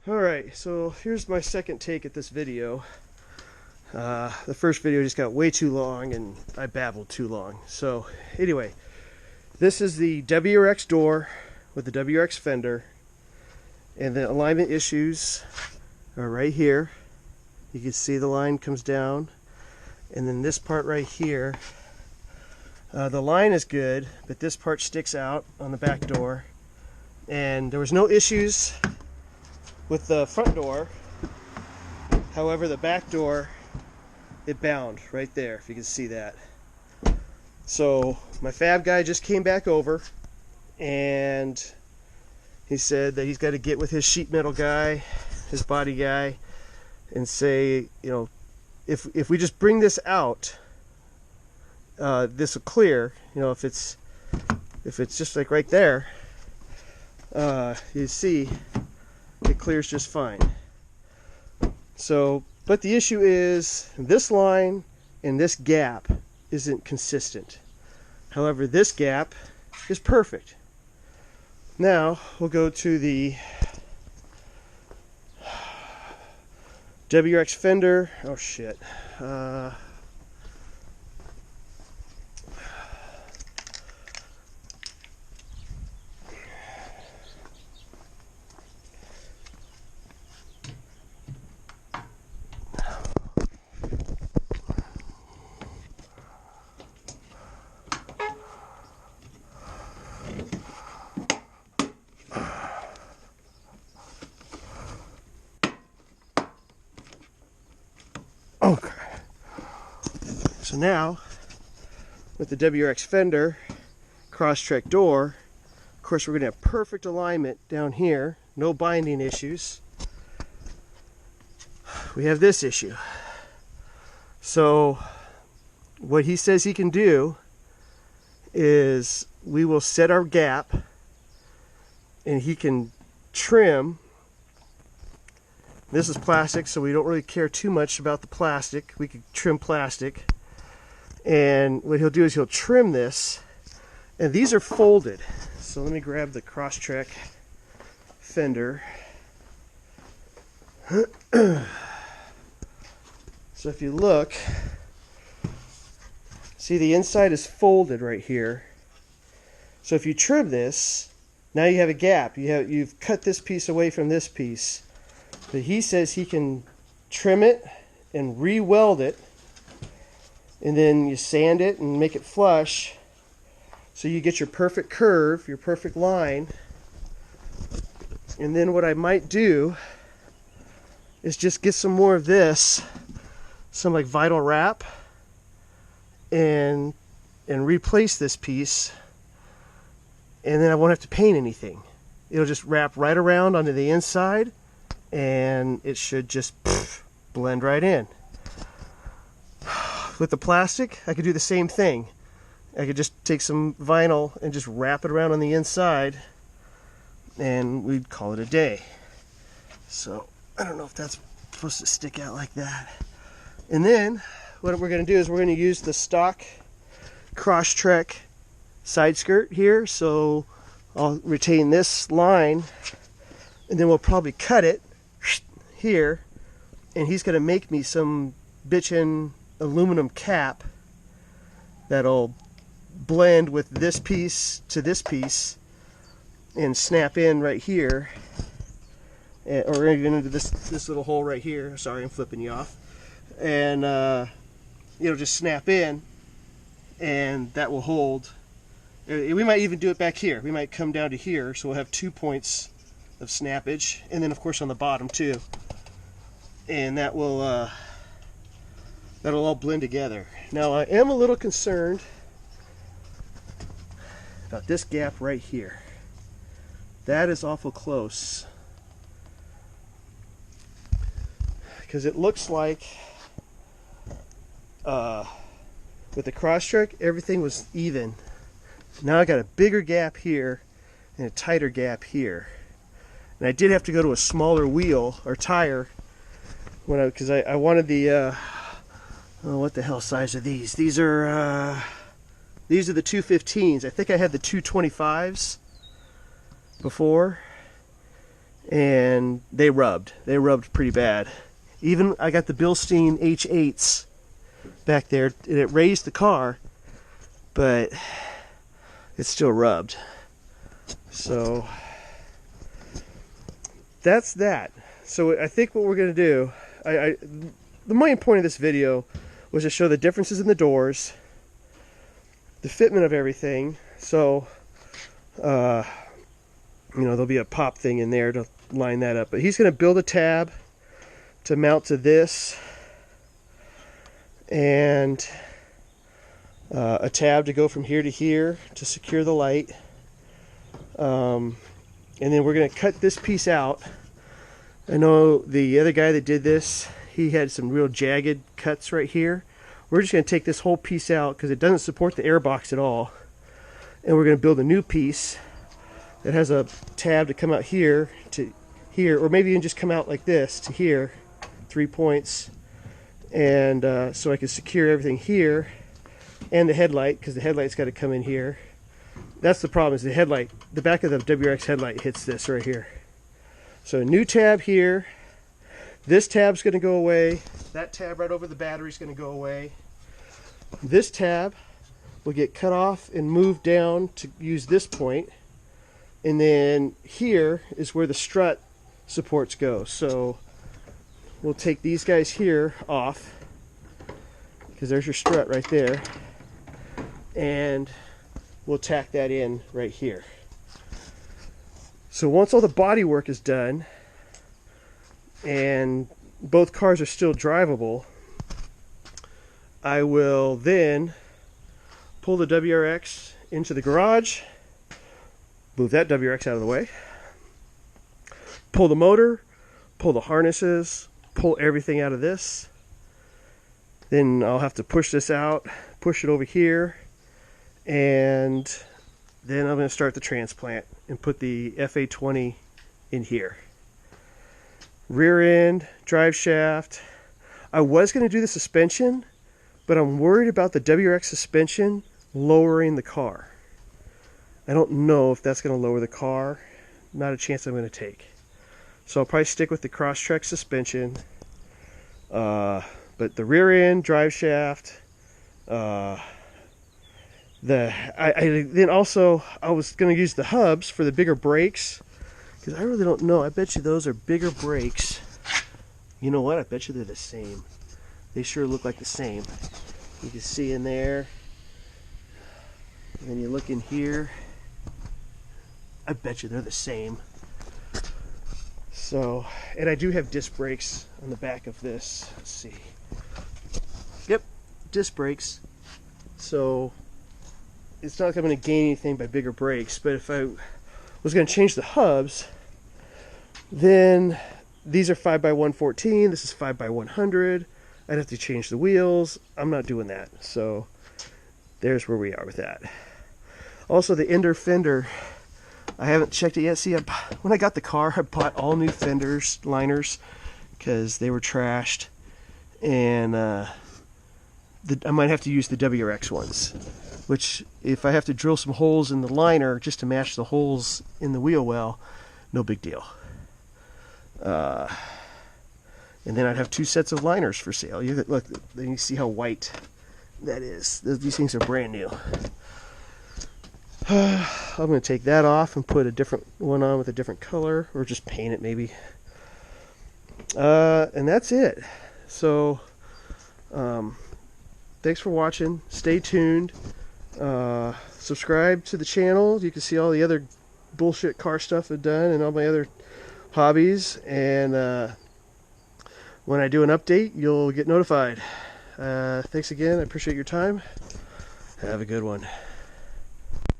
Alright, so here's my second take at this video. The first video just got way too long and I babbled too long. So anyway, this is the WRX door with the WRX fender, and the alignment issues are right here. You can see the line comes down, and then this part right here, the line is good, but this part sticks out on the back door. And there was no issues with the front door. However, the back door, it bound right there, if you can see that. So my fab guy just came back over, and he said that he's got to get with his sheet metal guy, his body guy, and say, you know, if we just bring this out, this will clear. You know, if it's just like right there, you see it clears just fine. So, but the issue is this line and this gap isn't consistent. However, this gap is perfect. Now we'll go to the WRX fender. Oh shit. Okay. So now, with the WRX fender, Crosstrek door, of course we're going to have perfect alignment down here, no binding issues. We have this issue. So what he says he can do is we will set our gap, and he can trim. This is plastic, so we don't really care too much about the plastic. We could trim plastic. And what he'll do is he'll trim this. And these are folded. So let me grab the Crosstrek fender. So if you look, see the inside is folded right here. So if you trim this, now you have a gap. You've cut this piece away from this piece. But he says he can trim it and re-weld it, and then you sand it and make it flush, so you get your perfect curve, your perfect line. And then what I might do is just get some more of this, some like vinyl wrap, and replace this piece, and then I won't have to paint anything. It'll just wrap right around onto the inside, and it should just blend right in. With the plastic, I could do the same thing. I could just take some vinyl and just wrap it around on the inside, and we'd call it a day. So I don't know if that's supposed to stick out like that. And then what we're going to do is we're going to use the stock Crosstrek side skirt here. So I'll retain this line, and then we'll probably cut it here, and he's going to make me some bitchin' aluminum cap that'll blend with this piece to this piece and snap in right here, or even into this little hole right here. Sorry, I'm flipping you off. And it'll just snap in, and that will hold. We might even do it back here. We might come down to here, so we'll have 2 points of snappage, and then of course on the bottom too. And that will that'll all blend together. Now I am a little concerned about this gap right here. That is awful close, because it looks like with the Crosstrek everything was even. So now I got a bigger gap here and a tighter gap here. And I did have to go to a smaller wheel or tire because I wanted the oh, what the hell size are these? These are the 215s. I think I had the 225s before, and they rubbed pretty bad. Even I got the Bilstein H8s back there, and it raised the car, but it's still rubbed. So that's that. So I think what we're going to do, the main point of this video was to show the differences in the doors, the fitment of everything. So you know, there'll be a pop thing in there to line that up, but he's going to build a tab to mount to this, and a tab to go from here to here to secure the light, and then we're going to cut this piece out. I know the other guy that did this, he had some real jagged cuts right here. We're just going to take this whole piece out because it doesn't support the air box at all, and we're going to build a new piece that has a tab to come out here to here, or maybe even just come out like this to here, 3 points, and so I can secure everything here, and the headlight, because the headlight's got to come in here. That's the problem, is the headlight, the back of the WRX headlight hits this right here. So a new tab here. This tab's going to go away. That tab right over the battery is going to go away. This tab will get cut off and moved down to use this point. And then here is where the strut supports go. So we'll take these guys here off, because there's your strut right there, and we'll tack that in right here. So once all the body work is done and both cars are still drivable, I will then pull the WRX into the garage, move that WRX out of the way, pull the motor, pull the harnesses, pull everything out of this. Then I'll have to push this out, push it over here, and then I'm going to start the transplant and put the FA20 in here. Rear end, drive shaft. I was going to do the suspension, but I'm worried about the WRX suspension lowering the car. I don't know if that's going to lower the car. Not a chance I'm going to take. So I'll probably stick with the WRXtrek suspension. But the rear end, drive shaft, then also I was going to use the hubs for the bigger brakes, because I really don't know. I bet you those are bigger brakes. You know what? I bet you they're the same. They sure look like the same. You can see in there. And then you look in here. I bet you they're the same. So, and I do have disc brakes on the back of this. Let's see. Yep, disc brakes. So it's not like I'm going to gain anything by bigger brakes, but if I was going to change the hubs, then these are 5x114, this is 5x100. I'd have to change the wheels. I'm not doing that. So there's where we are with that. Also, the Ender fender, I haven't checked it yet. See, when I got the car, I bought all new fenders, liners, because they were trashed, and I might have to use the WRX ones, which if I have to drill some holes in the liner just to match the holes in the wheel well, no big deal. And then I'd have 2 sets of liners for sale. Look, then you see how white that is. These things are brand new. I'm going to take that off and put a different one on with a different color, or just paint it maybe. And that's it. So thanks for watching. Stay tuned. Subscribe to the channel. You can see all the other bullshit car stuff I've done and all my other hobbies, and when I do an update, you'll get notified. Thanks again. I appreciate your time. Have a good one.